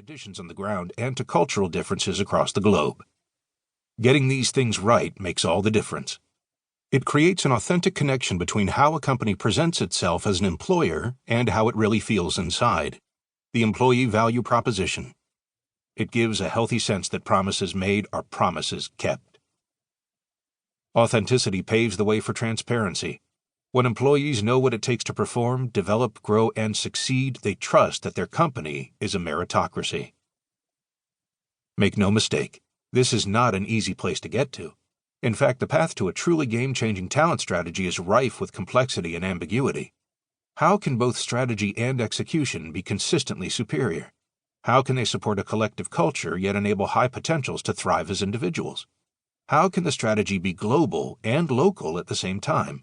conditions on the ground and to cultural differences across the globe. Getting these things right makes all the difference. It creates an authentic connection between how a company presents itself as an employer and how it really feels inside. The employee value proposition. It gives a healthy sense that promises made are promises kept. Authenticity paves the way for transparency. When employees know what it takes to perform, develop, grow, and succeed, they trust that their company is a meritocracy. Make no mistake, this is not an easy place to get to. In fact, the path to a truly game-changing talent strategy is rife with complexity and ambiguity. How can both strategy and execution be consistently superior? How can they support a collective culture yet enable high potentials to thrive as individuals? How can the strategy be global and local at the same time?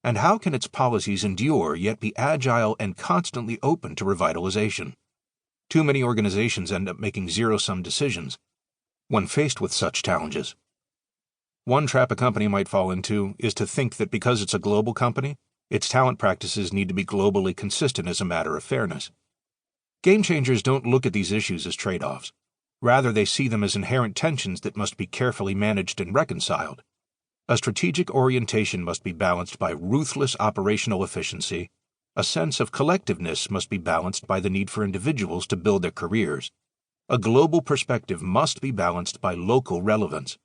And how can its policies endure yet be agile and constantly open to revitalization? Too many organizations end up making zero-sum decisions when faced with such challenges. One trap a company might fall into is to think that because it's a global company, its talent practices need to be globally consistent as a matter of fairness. Game changers don't look at these issues as trade-offs. Rather, they see them as inherent tensions that must be carefully managed and reconciled. A strategic orientation must be balanced by ruthless operational efficiency. A sense of collectiveness must be balanced by the need for individuals to build their careers. A global perspective must be balanced by local relevance.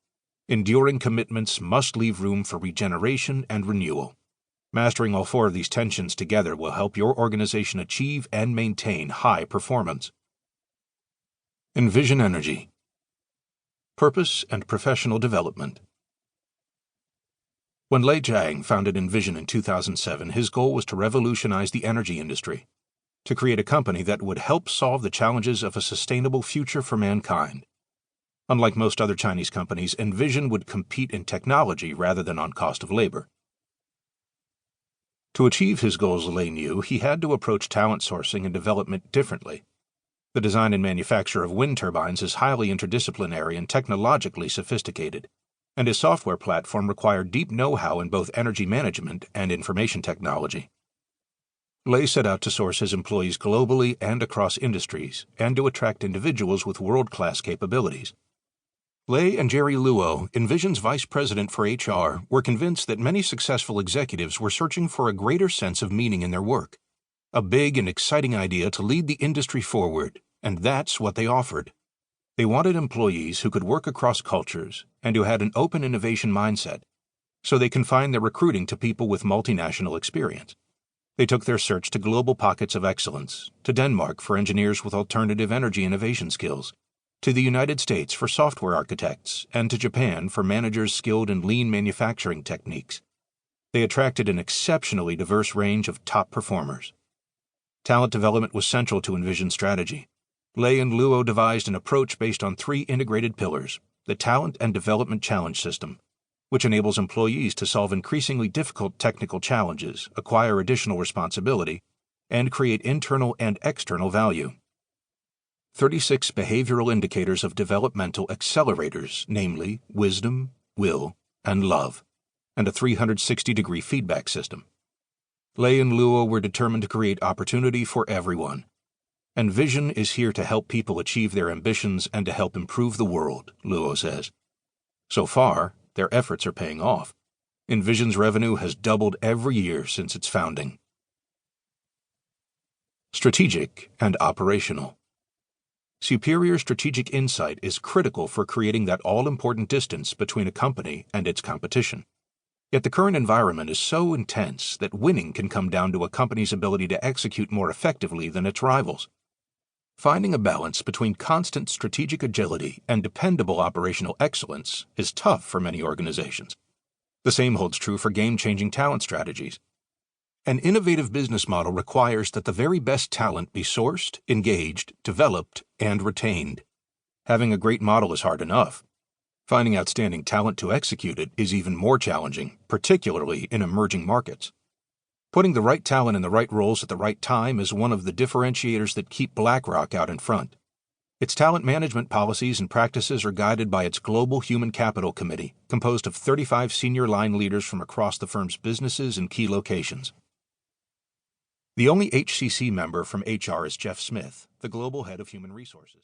Enduring commitments must leave room for regeneration and renewal. Mastering all four of these tensions together will help your organization achieve and maintain high performance. Envision Energy. Purpose and professional development. When Lei Jiang founded Envision in 2007, his goal was to revolutionize the energy industry, to create a company that would help solve the challenges of a sustainable future for mankind. Unlike most other Chinese companies, Envision would compete in technology rather than on cost of labor. To achieve his goals, Lei knew he had to approach talent sourcing and development differently. The design and manufacture of wind turbines is highly interdisciplinary and technologically sophisticated, and his software platform required deep know-how in both energy management and information technology. Lei set out to source his employees globally and across industries, and to attract individuals with world-class capabilities. Lei and Jerry Luo, Envision's vice president for HR, were convinced that many successful executives were searching for a greater sense of meaning in their work, a big and exciting idea to lead the industry forward, and that's what they offered. They wanted employees who could work across cultures and who had an open innovation mindset, so they confined their recruiting to people with multinational experience. They took their search to global pockets of excellence, to Denmark for engineers with alternative energy innovation skills, to the United States for software architects, and to Japan for managers skilled in lean manufacturing techniques. They attracted an exceptionally diverse range of top performers. Talent development was central to Envision's strategy. Lei and Luo devised an approach based on three integrated pillars: the Talent and Development Challenge System, which enables employees to solve increasingly difficult technical challenges, acquire additional responsibility, and create internal and external value. 36 behavioral indicators of developmental accelerators, namely wisdom, will, and love, and a 360-degree feedback system. Lei and Luo were determined to create opportunity for everyone. Envision is here to help people achieve their ambitions and to help improve the world, Luo says. So far, their efforts are paying off. Envision's revenue has doubled every year since its founding. Strategic and operational. Superior strategic insight is critical for creating that all-important distance between a company and its competition. Yet the current environment is so intense that winning can come down to a company's ability to execute more effectively than its rivals. Finding a balance between constant strategic agility and dependable operational excellence is tough for many organizations. The same holds true for game-changing talent strategies. An innovative business model requires that the very best talent be sourced, engaged, developed, and retained. Having a great model is hard enough. Finding outstanding talent to execute it is even more challenging, particularly in emerging markets. Putting the right talent in the right roles at the right time is one of the differentiators that keep BlackRock out in front. Its talent management policies and practices are guided by its Global Human Capital Committee, composed of 35 senior line leaders from across the firm's businesses and key locations. The only HCC member from HR is Jeff Smith, the global head of human resources.